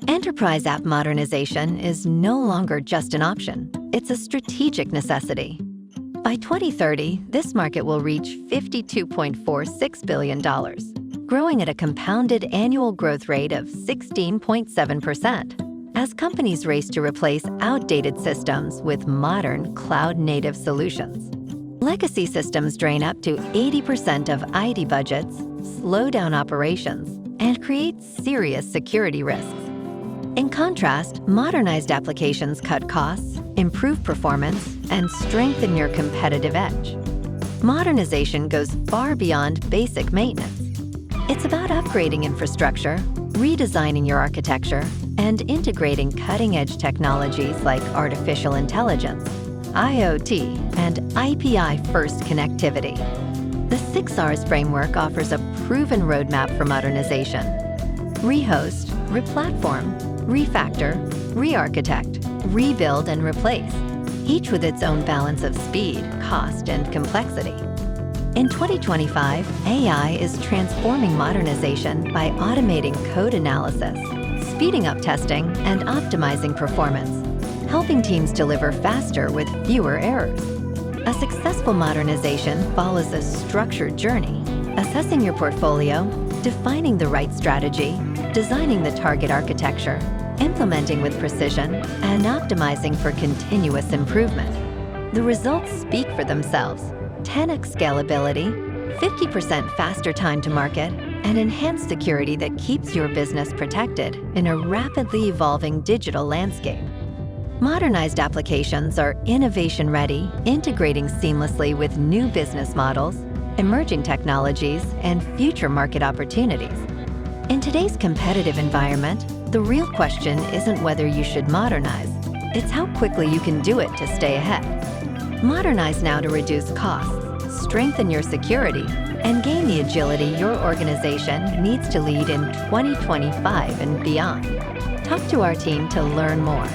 Enterprise app modernization is no longer just an option, it's a strategic necessity. By 2030, this market will reach $52.46 billion, growing at a compounded annual growth rate of 16.7%, as companies race to replace outdated systems with modern, cloud-native solutions. Legacy systems drain up to 80% of IT budgets, slow down operations, and create serious security risks. In contrast, modernized applications cut costs, improve performance, and strengthen your competitive edge. Modernization goes far beyond basic maintenance. It's about upgrading infrastructure, redesigning your architecture, and integrating cutting-edge technologies like artificial intelligence, IoT, and API-first connectivity. The 6Rs framework offers a proven roadmap for modernization: rehost, replatform, refactor, rearchitect, rebuild, and replace, each with its own balance of speed, cost, and complexity. In 2025, AI is transforming modernization by automating code analysis, speeding up testing, and optimizing performance, helping teams deliver faster with fewer errors. A successful modernization follows a structured journey: assessing your portfolio, defining the right strategy, designing the target architecture, implementing with precision, and optimizing for continuous improvement. The results speak for themselves: 10x scalability, 50% faster time to market, and enhanced security that keeps your business protected in a rapidly evolving digital landscape. Modernized applications are innovation-ready, integrating seamlessly with new business models, emerging technologies, and future market opportunities. In today's competitive environment, the real question isn't whether you should modernize, it's how quickly you can do it to stay ahead. Modernize now to reduce costs, strengthen your security, and gain the agility your organization needs to lead in 2025 and beyond. Talk to our team to learn more.